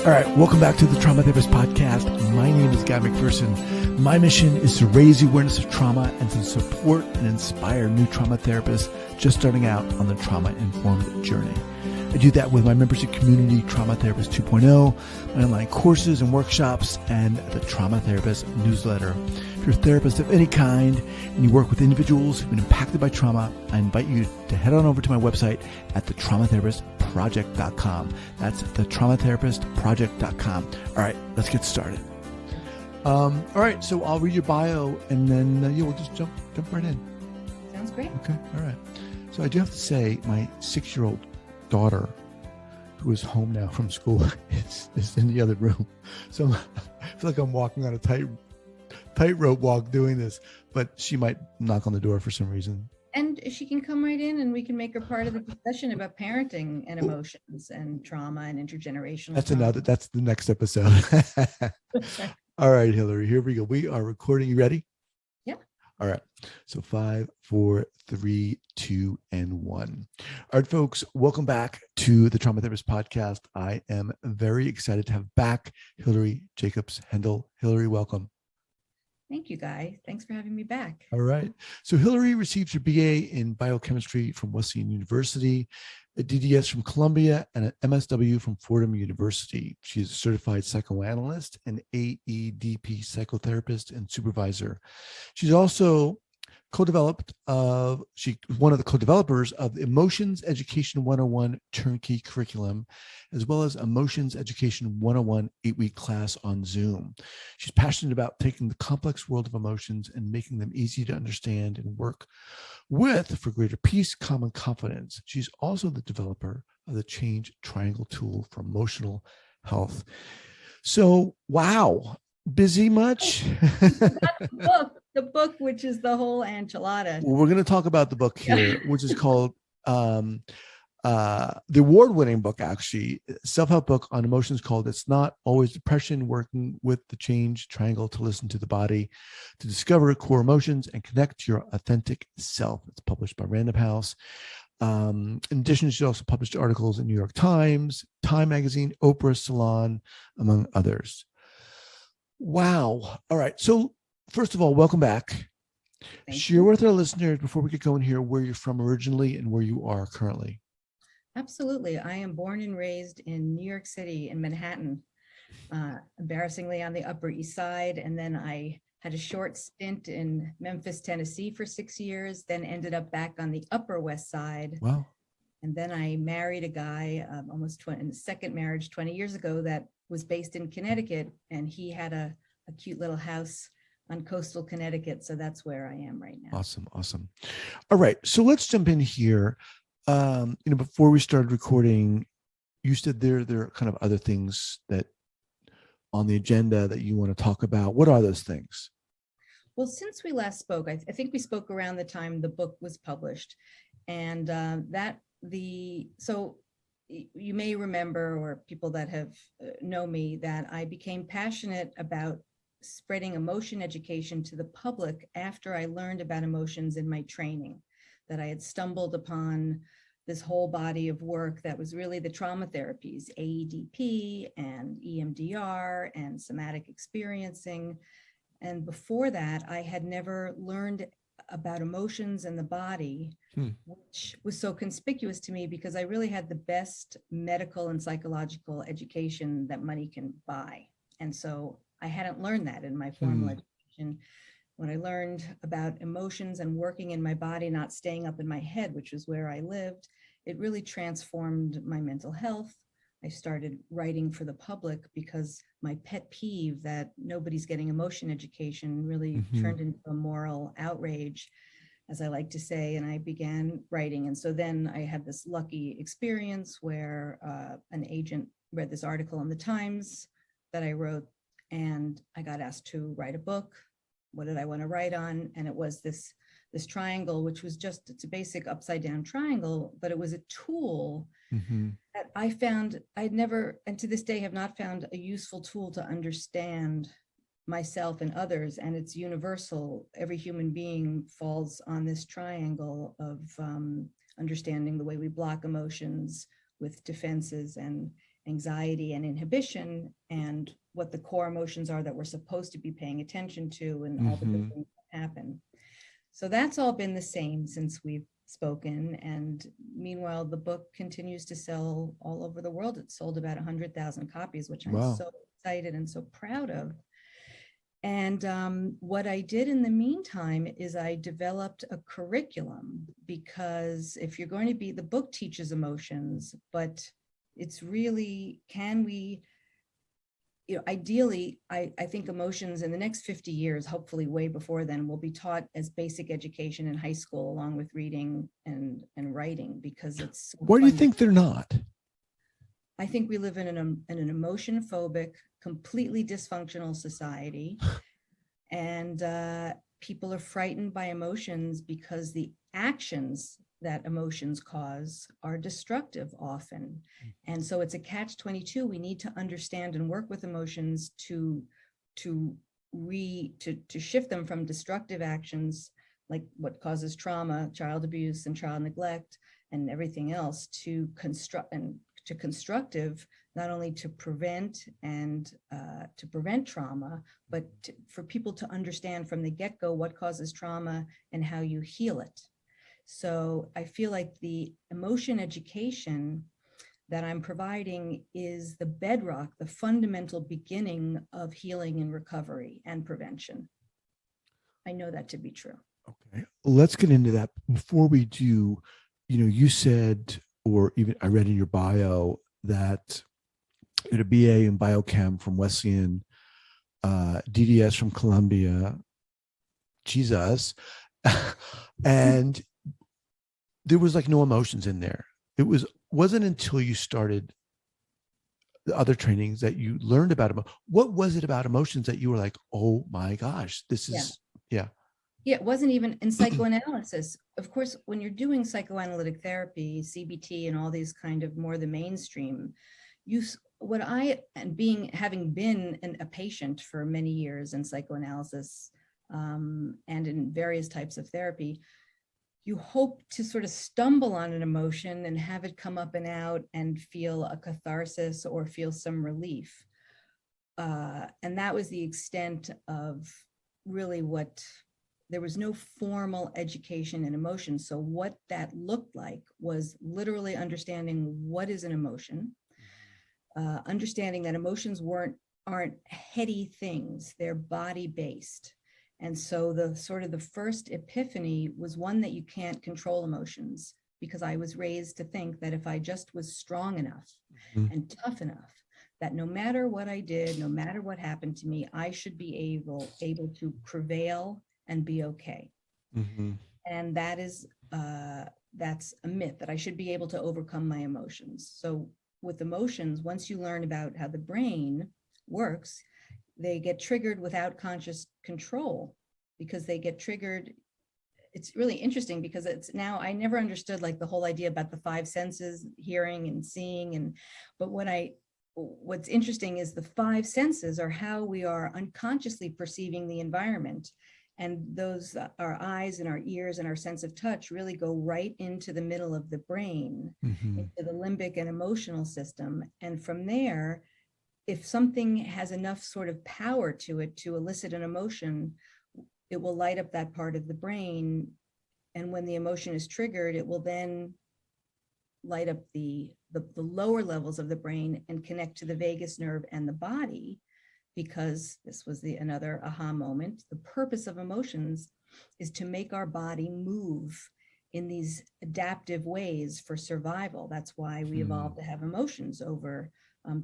All right, welcome back to the Trauma Therapist Podcast. My name is Guy McPherson. My mission is to raise the awareness of trauma and to support and inspire new trauma therapists just starting out on the trauma-informed journey. I do that with my membership community, Trauma Therapist 2.0, my online courses and workshops, and the Trauma Therapist newsletter. If you're a therapist of any kind and you work with individuals who've been impacted by trauma, I invite you to head on over to my website at thetraumatherapistproject.com. That's thetraumatherapistproject.com. All right, let's get started. All right, so I'll read your bio and then we'll just jump right in. Sounds great. Okay, all right. So I do have to say my 6-year-old daughter, who is home now from school, is in the other room. So I feel like I'm walking on a tightrope walk doing this, but she might knock on the door for some reason. And she can come right in and we can make her part of the discussion about parenting and emotions and trauma and intergenerational trauma. That's the next episode. All right, Hilary, here we go. We are recording. You ready? Yeah. All right. So 5, 4, 3, 2, and 1. All right, folks, welcome back to the Trauma Therapist Podcast. I am very excited to have back Hilary Jacobs Hendel. Hilary, welcome. Thank you, Guy. Thanks for having me back. All right. So Hilary received her BA in biochemistry from Wesleyan University, a DDS from Columbia, and an MSW from Fordham University. She is a certified psychoanalyst, an AEDP psychotherapist, and supervisor. She's also one of the co-developers of the Emotions Education 101 Turnkey curriculum, as well as Emotions Education 101 8-week class on Zoom. She's passionate about taking the complex world of emotions and making them easy to understand and work with for greater peace, calm, and confidence. She's also the developer of the Change Triangle tool for emotional health. So, wow. Busy much? The book, which is the whole enchilada. Well, we're going to talk about the book here, which is called the award-winning book, actually, self-help book on emotions called It's Not Always Depression, Working with the Change Triangle to Listen to the Body, to Discover Core Emotions and Connect to Your Authentic Self. It's published by Random House. In addition, she also published articles in New York Times, Time Magazine, Oprah, Salon, among others. Wow. All right. So first of all, welcome back. Share with our listeners, before we get going here, where you're from originally and where you are currently. Absolutely. I am born and raised in New York City in Manhattan, embarrassingly on the Upper East Side. And then I had a short stint in Memphis, Tennessee for 6 years, then ended up back on the Upper West Side. Wow. And then I married a guy in the second marriage 20 years ago that was based in Connecticut, and he had a cute little house on coastal Connecticut. So that's where I am right now. Awesome. All right. So let's jump in here. Before we started recording, you said there are kind of other things that on the agenda that you want to talk about. What are those things? Well, since we last spoke, I think we spoke around the time the book was published, and so you may remember, or people that have know me, that I became passionate about spreading emotion education to the public after I learned about emotions in my training, that I had stumbled upon this whole body of work that was really the trauma therapies, AEDP and EMDR and somatic experiencing. And before that, I had never learned about emotions and the body, which was so conspicuous to me because I really had the best medical and psychological education that money can buy. And so I hadn't learned that in my formal education. When I learned about emotions and working in my body, not staying up in my head, which was where I lived, it really transformed my mental health. I started writing for the public because my pet peeve that nobody's getting emotion education really turned into a moral outrage, as I like to say, and I began writing. And so then I had this lucky experience where an agent read this article in the Times that I wrote, and I got asked to write a book. What did I want to write on? And it was this triangle, which was it's a basic upside down triangle, but it was a tool that I found I'd never, and to this day have not found a useful tool to understand myself and others. And it's universal. Every human being falls on this triangle of understanding the way we block emotions with defenses and anxiety and inhibition, and what the core emotions are that we're supposed to be paying attention to, and all the good things that happen. So that's all been the same since we've spoken. And meanwhile, the book continues to sell all over the world. It sold about 100,000 copies, which I'm so excited and so proud of. And what I did in the meantime is I developed a curriculum, because if you're going to be, the book teaches emotions, but it's really, can we, ideally, I think emotions in the next 50 years, hopefully way before then, will be taught as basic education in high school, along with reading and writing, because it's so Why do you think they're not? I think we live in an emotion phobic, completely dysfunctional society. And people are frightened by emotions because the actions that emotions cause are destructive often. And so it's a catch-22. We need to understand and work with emotions to shift them from destructive actions, like what causes trauma, child abuse and child neglect and everything else, to constructive, not only to prevent trauma, but for people to understand from the get-go what causes trauma and how you heal it. So I feel like the emotion education that I'm providing is the bedrock, the fundamental beginning of healing and recovery and prevention. I know that to be true. Okay, let's get into that. Before we do, you said, or even I read in your bio, that you had a BA in biochem from Wesleyan, DDS from Columbia, Jesus, and there was like no emotions in there. It wasn't until you started the other trainings that you learned about them. What was it about emotions that you were like, oh my gosh, this is, yeah. Yeah, it wasn't even in psychoanalysis. Of course, when you're doing psychoanalytic therapy, CBT, and all these kind of more the mainstream, having been a patient for many years in psychoanalysis and in various types of therapy, you hope to sort of stumble on an emotion and have it come up and out and feel a catharsis or feel some relief. And that was the extent of really there was no formal education in emotion. So what that looked like was literally understanding what is an emotion, understanding that emotions aren't heady things, they're body-based. And so the first epiphany was one that you can't control emotions, because I was raised to think that if I just was strong enough and tough enough, that no matter what I did, no matter what happened to me, I should be able to prevail and be okay. And that's a myth, that I should be able to overcome my emotions. So with emotions, once you learn about how the brain works, they get triggered without conscious control, because they get triggered. It's really interesting, because I never understood like the whole idea about the five senses, hearing and seeing, but what's interesting is the five senses are how we are unconsciously perceiving the environment. And those, our eyes and our ears and our sense of touch, really go right into the middle of the brain, into the limbic and emotional system. And from there, if something has enough sort of power to it to elicit an emotion, it will light up that part of the brain. And when the emotion is triggered, it will then light up the lower levels of the brain and connect to the vagus nerve and the body, because this was another aha moment. The purpose of emotions is to make our body move in these adaptive ways for survival. That's why we evolved to have emotions over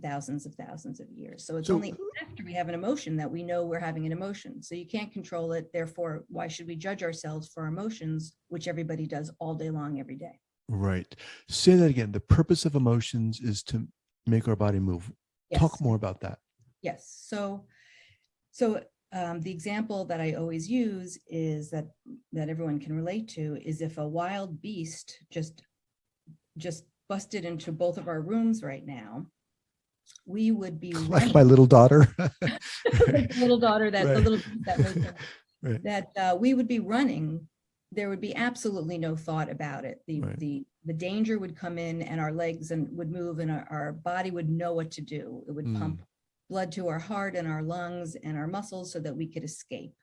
thousands of years. So it's only after we have an emotion that we know we're having an emotion. So you can't control it. Therefore, why should we judge ourselves for our emotions, which everybody does all day long, every day? Right. Say that again. The purpose of emotions is to make our body move. Yes. Talk more about that. Yes. So the example that I always use is that everyone can relate to is if a wild beast just busted into both of our rooms right now, we would be like running. My little daughter. The little daughter that right. the little that makes sense. Right. That we would be running there would be absolutely no thought about it. Right. The danger would come in and our legs would move and our body would know what to do. It would pump blood to our heart and our lungs and our muscles so that we could escape.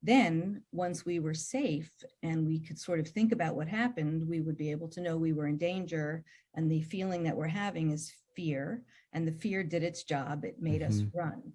Then once we were safe and we could sort of think about what happened, we would be able to know we were in danger, and the feeling that we're having is fear, and the fear did its job. It made us run.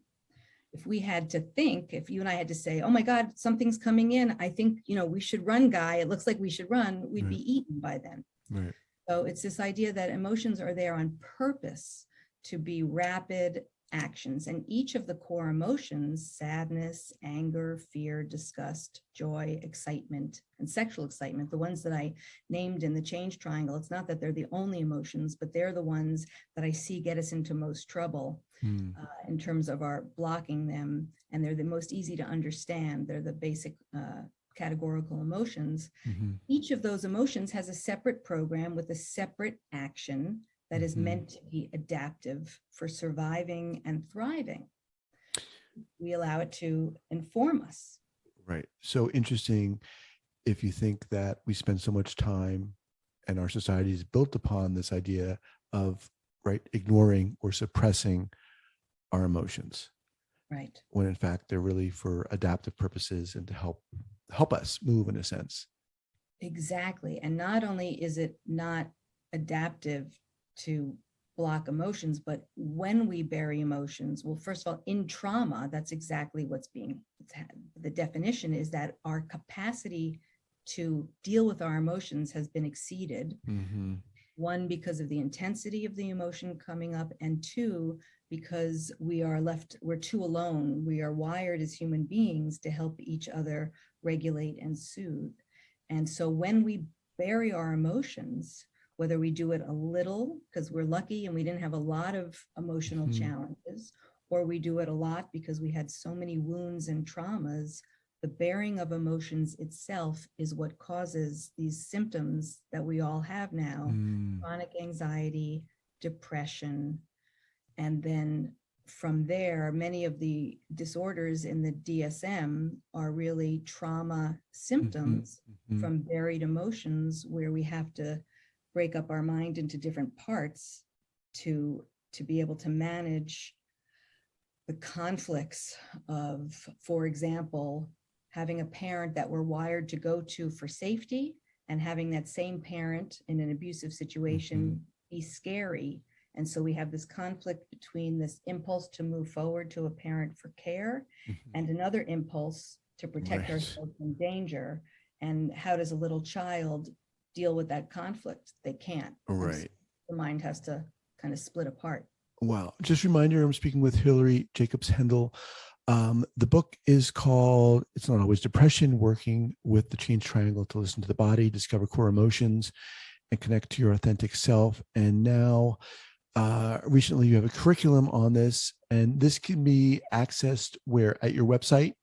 If we had to think, if you and I had to say, oh my God, something's coming in, I think, we should run, Guy. It looks like we should run. We'd be eaten by then. Right. So it's this idea that emotions are there on purpose to be rapid actions. And each of the core emotions, sadness, anger, fear, disgust, joy, excitement, and sexual excitement, the ones that I named in the change triangle, it's not that they're the only emotions, but they're the ones that I see get us into most trouble in terms of our blocking them. And they're the most easy to understand. They're the basic categorical emotions. Each of those emotions has a separate program with a separate action that is meant to be adaptive for surviving and thriving. We allow it to inform us. Right. So interesting. If you think that we spend so much time and our society is built upon this idea of ignoring or suppressing our emotions. Right. When in fact they're really for adaptive purposes and to help us move in a sense. Exactly. And not only is it not adaptive to block emotions, but when we bury emotions, well, first of all, in trauma, that's exactly the definition is that our capacity to deal with our emotions has been exceeded. One, because of the intensity of the emotion coming up, and two, because we're too alone. We are wired as human beings to help each other regulate and soothe. And so when we bury our emotions, whether we do it a little because we're lucky and we didn't have a lot of emotional challenges, or we do it a lot because we had so many wounds and traumas, the bearing of emotions itself is what causes these symptoms that we all have now, chronic anxiety, depression. And then from there, many of the disorders in the DSM are really trauma symptoms from buried emotions, where we have to break up our mind into different parts to be able to manage the conflicts of, for example, having a parent that we're wired to go to for safety, and having that same parent in an abusive situation be scary. And so we have this conflict between this impulse to move forward to a parent for care and another impulse to protect ourselves from danger. And how does a little child deal with that conflict? They can't. Right. So the mind has to kind of split apart. Wow. Just a reminder, I'm speaking with Hilary Jacobs Hendel. The book is called It's Not Always Depression, Working with the Change Triangle to Listen to the Body, Discover Core Emotions, and Connect to Your Authentic Self. And now, recently you have a curriculum on this, and this can be accessed where? At your website?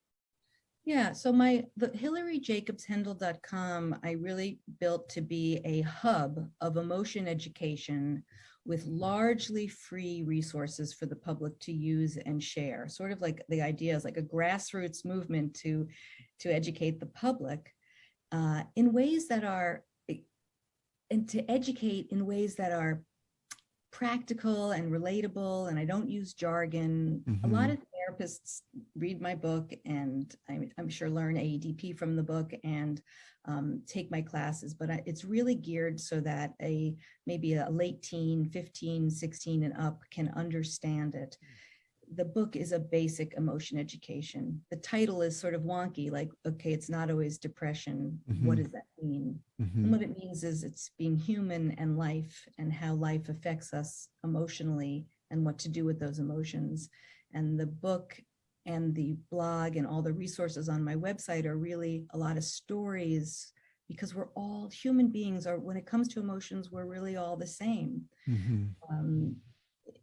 Yeah, so the HilaryJacobsHendel.com, I really built to be a hub of emotion education with largely free resources for the public to use and share. Sort of like the idea is like a grassroots movement to educate the public in ways that are, and to educate in ways that are practical and relatable, and I don't use jargon. A lot of therapists read my book, and I'm sure learn AEDP from the book and take my classes, but it's really geared so that maybe a late teen, 15, 16 and up can understand it. The book is a basic emotion education. The title is sort of wonky, like, okay, it's not always depression. What does that mean? And what it means is it's being human and life, and how life affects us emotionally, and what to do with those emotions. And the book and the blog and all the resources on my website are really a lot of stories, because we're all human beings. When it comes to emotions, we're really all the same.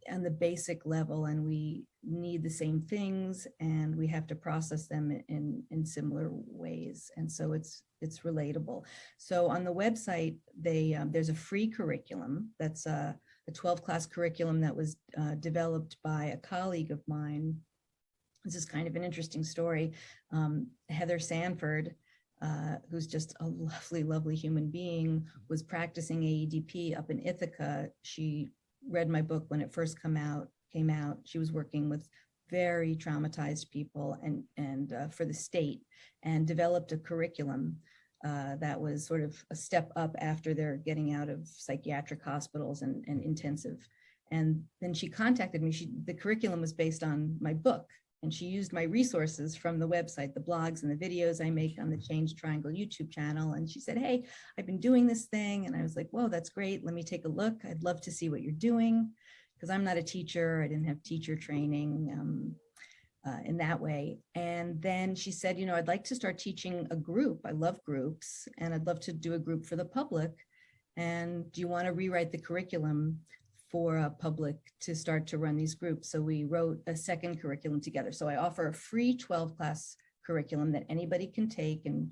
On the basic level, and we need the same things, and we have to process them in similar ways. And so it's relatable. So on the website, there's a free curriculum that's a 12-class curriculum that was developed by a colleague of mine. This is kind of an interesting story. Heather Sanford, who's just a lovely, lovely human being, was practicing AEDP up in Ithaca. She read my book when it first came out. She was working with very traumatized people and for the state, and developed a curriculum that was sort of a step up after they're getting out of psychiatric hospitals and intensive. And then she contacted me. The curriculum was based on my book, and she used my resources from the website, the blogs and the videos I make on the Change Triangle YouTube channel. And she said, hey, I've been doing this thing. And I was like, whoa, that's great. Let me take a look. I'd love to see what you're doing, because I'm not a teacher. I didn't have teacher training in that way. And then she said, I'd like to start teaching a group. I love groups, and I'd love to do a group for the public. And do you want to rewrite the curriculum for a public to start to run these groups? So we wrote a second curriculum together. So I offer a free 12-class curriculum that anybody can take, and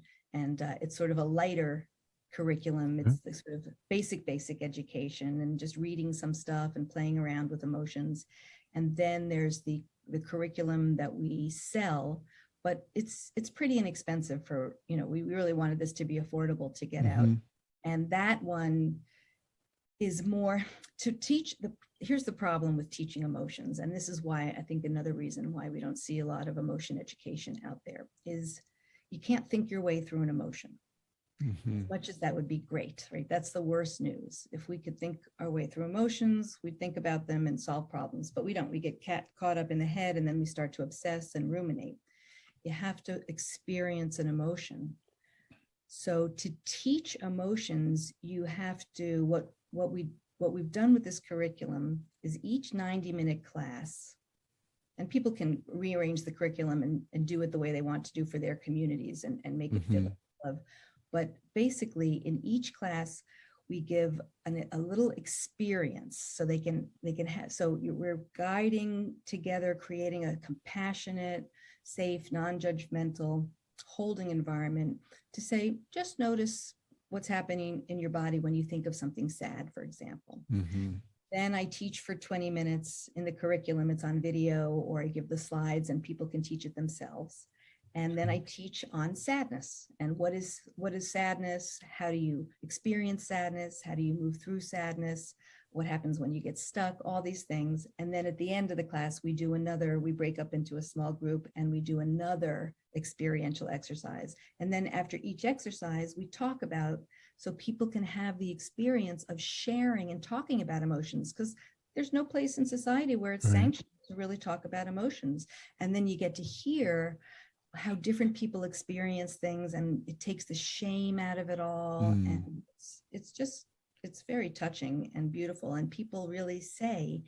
it's sort of a lighter curriculum. It's the sort of basic education and just reading some stuff and playing around with emotions. And then there's the curriculum that we sell, but it's pretty inexpensive for, we really wanted this to be affordable to get out. And that one is more to teach here's the problem with teaching emotions. And this is why I think another reason why we don't see a lot of emotion education out there is you can't think your way through an emotion. As much as that would be great, right? That's the worst news. If we could think our way through emotions, we'd think about them and solve problems, but we don't. We get caught up in the head, and then we start to obsess and ruminate. You have to experience an emotion. So to teach emotions, you have to, what we've done with this curriculum is each 90-minute class, and people can rearrange the curriculum and do it the way they want to do for their communities and make it fit love. But basically, in each class, we give a little experience so they can have. So we're guiding together, creating a compassionate, safe, non-judgmental, holding environment to say, just notice what's happening in your body when you think of something sad, for example. Then I teach for 20 minutes in the curriculum. It's on video, or I give the slides and people can teach it themselves. And then I teach on sadness and what is sadness? How do you experience sadness? How do you move through sadness? What happens when you get stuck? All these things. And then at the end of the class, we break up into a small group and we do another experiential exercise. And then after each exercise, we talk about, so people can have the experience of sharing and talking about emotions, because there's no place in society where it's sanctioned to really talk about emotions. And then you get to hear how different people experience things, and it takes the shame out of it all. And it's very touching and beautiful. And people really say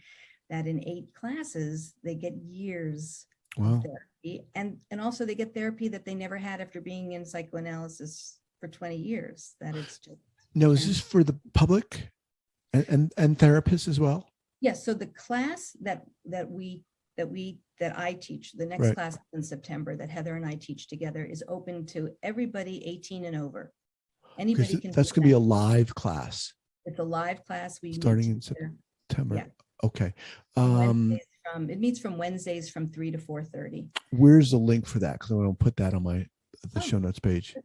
that in 8 classes, they get years of therapy. And also they get therapy that they never had after being in psychoanalysis for 20 years. That it's just. Now, is this for the public and therapists as well? Yes. So the class that I teach, the next class in September that Heather and I teach together, is open to everybody 18 and over. Anybody can. That's going to be a live class. It's a live class. We starting in September. Yeah. Okay. It meets from Wednesdays from 3 to 4:30. Where's the link for that? Because I don't put that on the show notes page.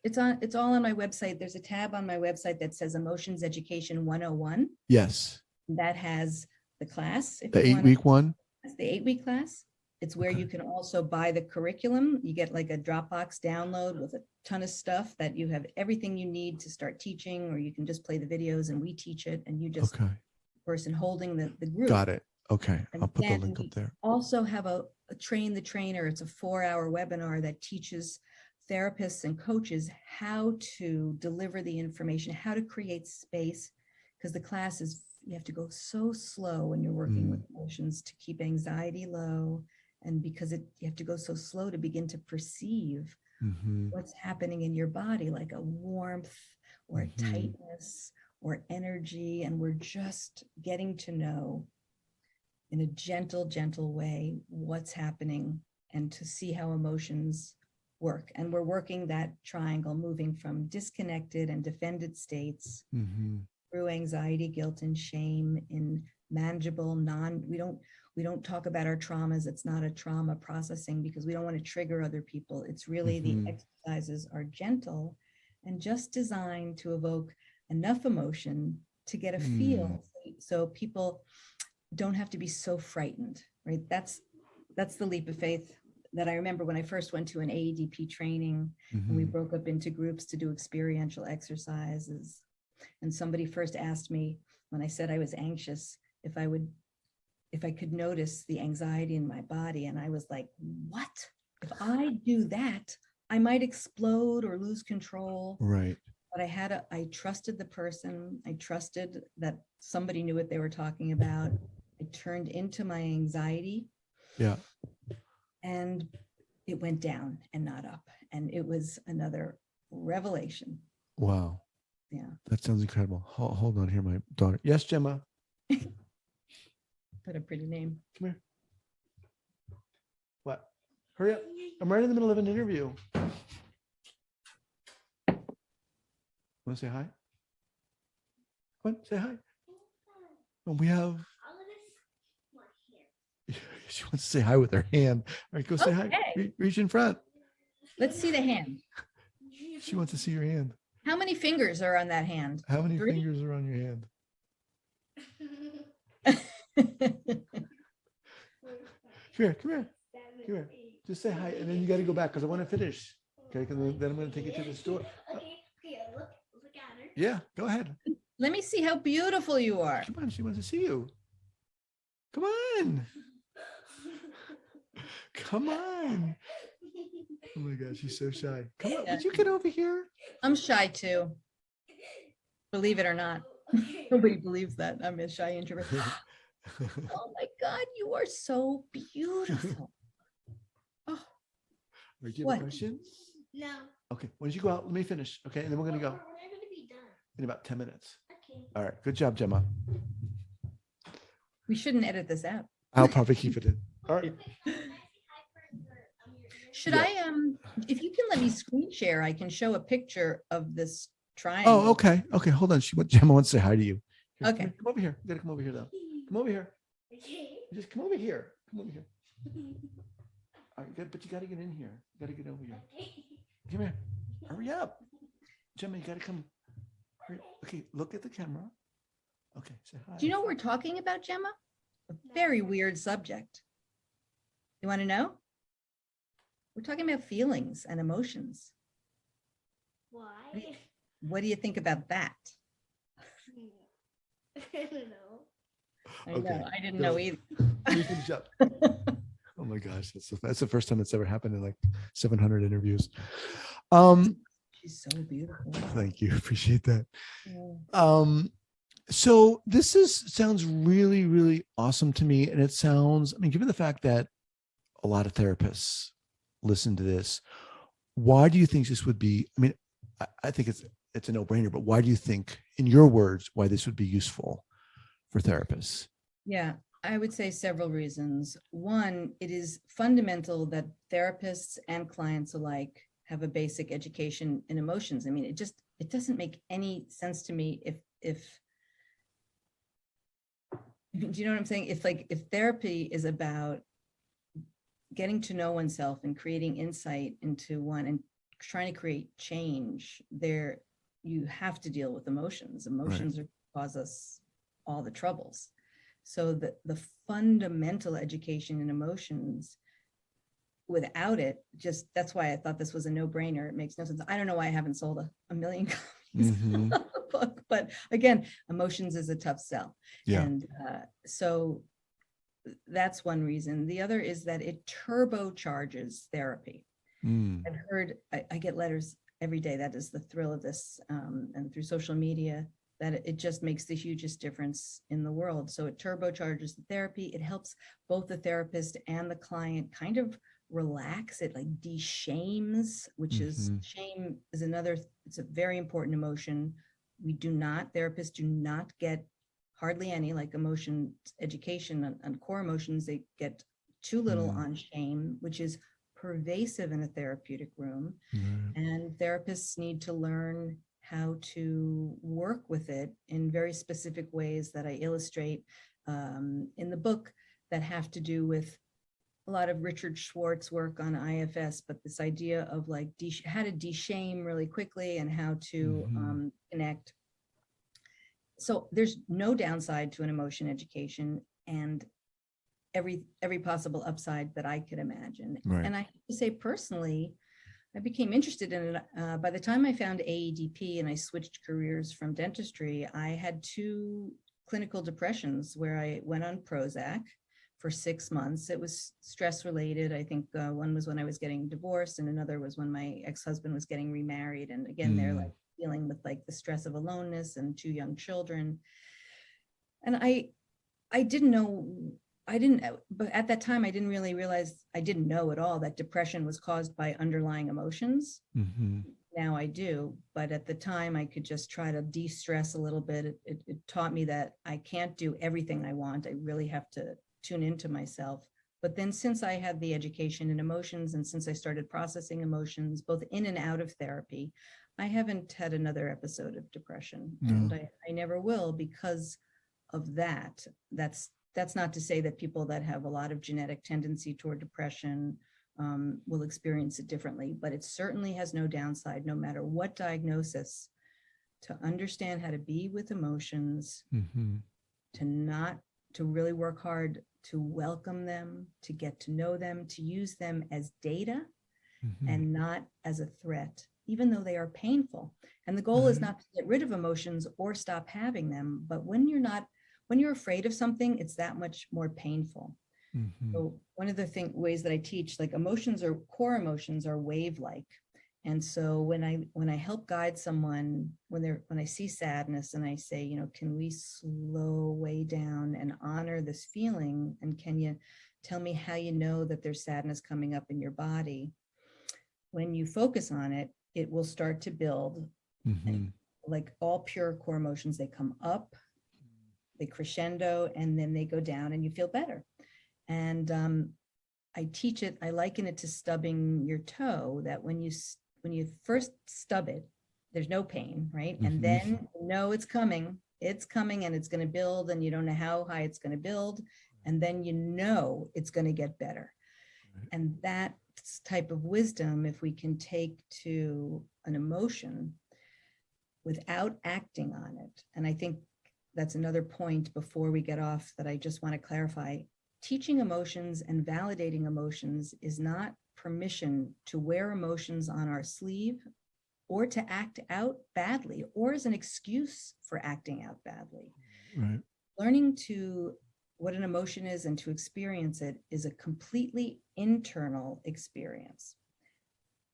It's all on my website. There's a tab on my website that says Emotions Education 101. Yes. That has the class. The 8-week one. It's the 8-week class. It's where you can also buy the curriculum. You get like a Dropbox download with a ton of stuff that you have everything you need to start teaching, or you can just play the videos and we teach it, and you just person holding the group. Got it. Okay. And I'll put the link up there. Also have a Train the Trainer. It's a 4-hour webinar that teaches therapists and coaches how to deliver the information, how to create space, because the class is, you have to go so slow when you're working with emotions to keep anxiety low. And because you have to go so slow to begin to perceive what's happening in your body, like a warmth or a tightness or energy. And we're just getting to know in a gentle way what's happening, and to see how emotions work. And we're working that triangle, moving from disconnected and defended states through anxiety, guilt, and shame in manageable, we don't talk about our traumas. It's not a trauma processing because we don't want to trigger other people. It's really the exercises are gentle and just designed to evoke enough emotion to get a feel, so people don't have to be so frightened, right? That's the leap of faith that I remember when I first went to an AEDP training, and we broke up into groups to do experiential exercises. And somebody first asked me when I said I was anxious, if I could notice the anxiety in my body. And I was like, what? If I do that, I might explode or lose control. Right. But I trusted the person. I trusted that somebody knew what they were talking about. I turned into my anxiety. Yeah. And it went down and not up. And it was another revelation. Wow. Yeah. That sounds incredible. Hold on here, my daughter. Yes, Gemma. What a pretty name. Come here. What? Hurry up. I'm right in the middle of an interview. Want to say hi? Come on, say hi. And we have. She wants to say hi with her hand. All right, go say hi. Reach in front. Let's see the hand. She wants to see your hand. How many fingers are on that hand? How many 3? fingers are on your hand? Come here. Just say hi, and then you got to go back because I want to finish. Okay, then I'm going to take you to the store. Okay, look at her. Yeah, go ahead. Let me see how beautiful you are. Come on, she wants to see you. Come on. Come on. Oh my gosh, she's so shy. Come on, would you get over here? I'm shy too. Believe it or not. Nobody believes that. I'm a shy introvert. Oh my God, you are so beautiful. Oh, Do you have what? a question? No. Okay, why don't you go out? Let me finish. Okay, and then we're going to go When are we going to be done? in about 10 minutes. Okay. All right, good job, Gemma. we shouldn't edit this out. I'll probably keep it in. All right. Should Yeah. I, if you can let me screen share, I can show a picture of this triangle. Oh, okay. Okay, hold on. Gemma wants to say hi to you. Here, Okay. Come over here. You got to come over here, though. Come over here. Okay. Just come over here. Come over here. All right, but you got to get in here. You got to get over here. Come here. Hurry up. Gemma, you got to come. Hurry. Okay, look at the camera. Okay, say hi. Do you know what we're talking about, Gemma? A very weird subject. You want to know? We're talking about feelings and emotions. Why? What do you think about that? I don't know. I Okay, know. I didn't go. know either. Let me finish up. Oh my gosh, that's the first time that's ever happened in like 700 interviews. She's so beautiful. Thank you. Appreciate that. Yeah. So this sounds really, really awesome to me. And it sounds, I mean, given the fact that a lot of therapists listen to this, why do you think this would be? I mean, I think it's a no-brainer, but why do you think, in your words, why this would be useful for therapists? Yeah, I would say several reasons. One, it is fundamental that therapists and clients alike have a basic education in emotions. I mean, it doesn't make any sense to me if do you know what I'm saying? If therapy is about getting to know oneself and creating insight into one and trying to create change, there you have to deal with emotions. Emotions cause us all the troubles. So the fundamental education in emotions, without it, just that's why I thought this was a no-brainer. It makes no sense. I don't know why I haven't sold a million copies of the book, but again, emotions is a tough sell. Yeah. And so that's one reason. The other is that it turbocharges therapy. I've heard, I get letters every day. That is the thrill of this, and through social media, that it just makes the hugest difference in the world. So it turbocharges the therapy. It helps both the therapist and the client kind of relax. It like de-shames, which is shame is another, it's a very important emotion. Therapists do not get hardly any like emotion education on core emotions. They get too little on shame, which is pervasive in a therapeutic room. And therapists need to learn how to work with it in very specific ways that I illustrate in the book. that have to do with a lot of Richard Schwartz work on IFS, but this idea of like how to de-shame really quickly and how to connect. So there's no downside to an emotion education, and every possible upside that I could imagine. Right. And I have to say personally, I became interested in it by the time I found AEDP and I switched careers from dentistry. I had 2 clinical depressions where I went on Prozac for 6 months. It was stress related. I think one was when I was getting divorced, and another was when my ex-husband was getting remarried. And again, they're like dealing with like the stress of aloneness and 2 young children. And I didn't know, but at that time, I didn't really realize, I didn't know at all that depression was caused by underlying emotions. Now I do, but at the time I could just try to de-stress a little bit. It taught me that I can't do everything I want. I really have to tune into myself. But then since I had the education in emotions, and since I started processing emotions, both in and out of therapy, I haven't had another episode of depression. And I never will because of that. That's not to say that people that have a lot of genetic tendency toward depression will experience it differently, but it certainly has no downside, no matter what diagnosis, to understand how to be with emotions, to really work hard to welcome them, to get to know them, to use them as data and not as a threat, even though they are painful. And the goal is not to get rid of emotions or stop having them, but when you're afraid of something, it's that much more painful. So one of the ways that I teach, like core emotions are wave-like. And so when I help guide someone, when I see sadness and I say, can we slow way down and honor this feeling? And can you tell me how you know that there's sadness coming up in your body? When you focus on it, it will start to build. And like all pure core emotions, they come up, they crescendo, and then they go down and you feel better. And I teach it, I liken it to stubbing your toe, that when you first stub it, there's no pain, right? And then it's coming and it's going to build, and you don't know how high it's going to build. And then it's going to get better. And that type of wisdom, if we can take to an emotion without acting on it. And I think that's another point before we get off that I just want to clarify. Teaching emotions and validating emotions is not permission to wear emotions on our sleeve or to act out badly or as an excuse for acting out badly. Right. Learning what an emotion is and to experience it is a completely internal experience.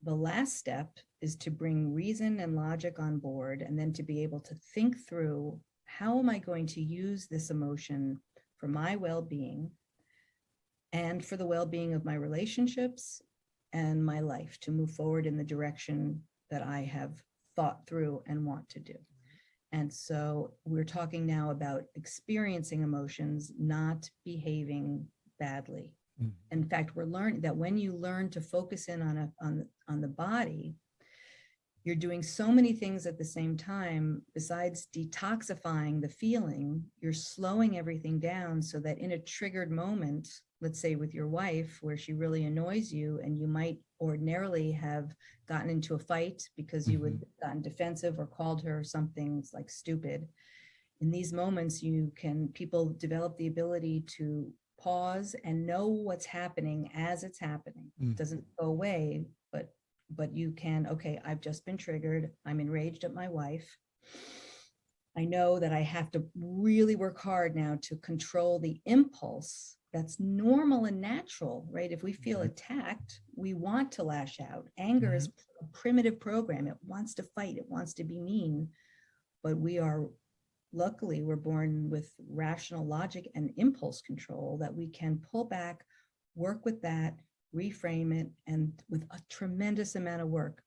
The last step is to bring reason and logic on board, and then to be able to think through, how am I going to use this emotion for my well-being and for the well-being of my relationships and my life, to move forward in the direction that I have thought through and want to do. And so we're talking now about experiencing emotions, not behaving badly. In fact, we're learning that when you learn to focus in on the body, you're doing so many things at the same time. Besides detoxifying the feeling, you're slowing everything down so that in a triggered moment, let's say with your wife, where she really annoys you and you might ordinarily have gotten into a fight because you would have gotten defensive or called her something like stupid. In these moments, people develop the ability to pause and know what's happening as it's happening. It doesn't go away, but you can, okay, I've just been triggered. I'm enraged at my wife. I know that I have to really work hard now to control the impulse. That's normal and natural, right? If we feel attacked, we want to lash out. Anger is a primitive program. It wants to fight. It wants to be mean. But luckily, we're born with rational logic and impulse control that we can pull back, work with that, reframe it, and with a tremendous amount of work.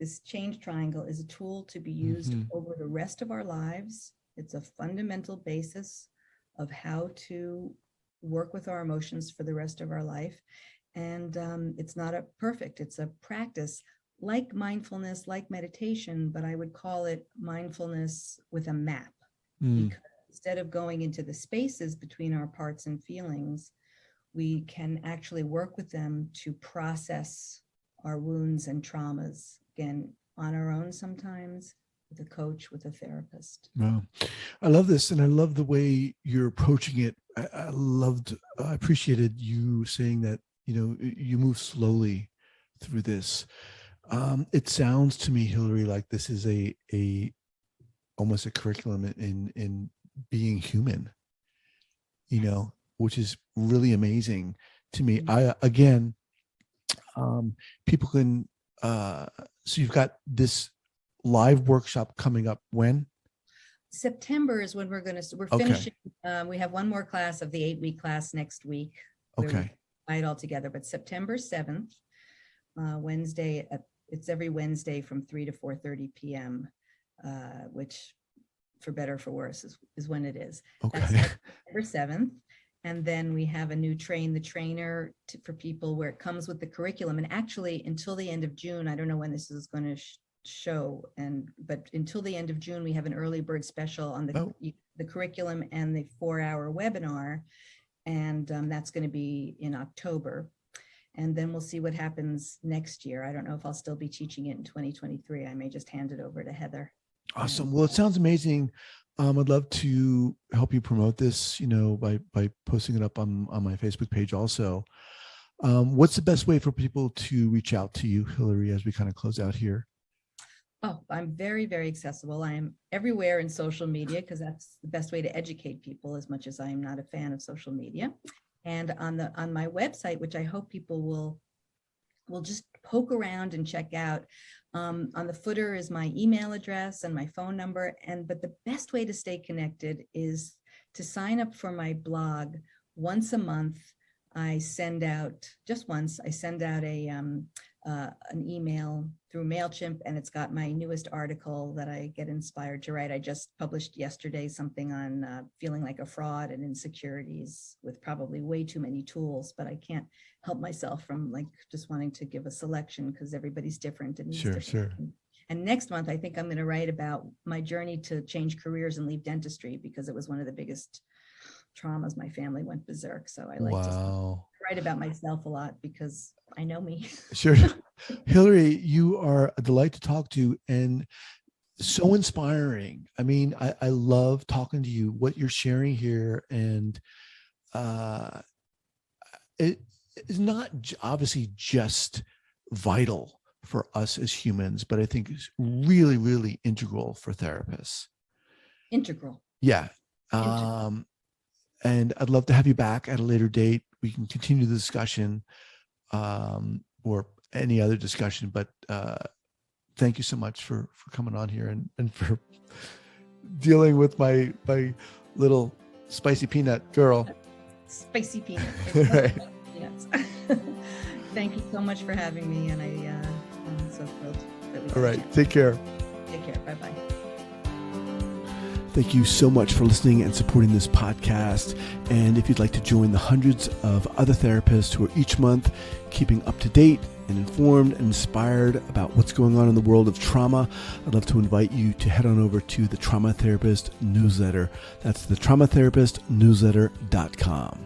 This change triangle is a tool to be used over the rest of our lives. It's a fundamental basis of how to work with our emotions for the rest of our life. And it's not perfect, it's a practice like mindfulness, like meditation, but I would call it mindfulness with a map, because instead of going into the spaces between our parts and feelings, we can actually work with them to process our wounds and traumas, again, on our own sometimes, with a coach, with a therapist. Wow. I love this. And I love the way you're approaching it. I appreciated you saying that, you move slowly through this. It sounds to me, Hilary, like this is almost a curriculum in being human, which is really amazing to me. People can, so you've got this live workshop coming up when? September is when we're finishing. We have one more class of the 8-week class next week. Okay. It all together, but September 7th, Wednesday, it's every Wednesday from 3 to 4:30 p.m., which for better or for worse is when it is. Okay. That's September 7th. And then we have a new train the trainer for people where it comes with the curriculum. And actually until the end of June, I don't know when this is going to show, but until the end of June, we have an early bird special on the curriculum and the 4-hour webinar. And that's going to be in October. And then we'll see what happens next year. I don't know if I'll still be teaching it in 2023. I may just hand it over to Heather. Awesome. Well, it sounds amazing. I'd love to help you promote this, by posting it up on my Facebook page also. What's the best way for people to reach out to you, Hilary, as we kind of close out here? Oh, I'm very, very accessible. I am everywhere in social media because that's the best way to educate people, as much as I am not a fan of social media. And on my website, which I hope people will just poke around and check out, on the footer is my email address and my phone number. But the best way to stay connected is to sign up for my blog. Once a month, I send out an email through MailChimp, and it's got my newest article that I get inspired to write. I just published yesterday something on feeling like a fraud and insecurities with probably way too many tools, but I can't help myself from just wanting to give a selection because everybody's different. And Sure. And next month, I think I'm going to write about my journey to change careers and leave dentistry because it was one of the biggest traumas. My family went berserk. So I like to write about myself a lot because I know me. Sure. Hilary, you are a delight to talk to and so inspiring. I mean, I love talking to you, what you're sharing here. And it is not obviously just vital for us as humans, but I think it's really, really integral for therapists. Integral. Yeah. And I'd love to have you back at a later date. We can continue the discussion or any other discussion, but thank you so much for coming on here and for dealing with my little spicy peanut girl. Spicy peanut. Right. Peanuts. Thank you so much for having me, and I'm so thrilled that we. All right. Take care. Take care. Bye-bye. Thank you so much for listening and supporting this podcast. And if you'd like to join the hundreds of other therapists who are each month keeping up to date and informed and inspired about what's going on in the world of trauma, I'd love to invite you to head on over to the Trauma Therapist newsletter. That's the traumatherapistnewsletter.com.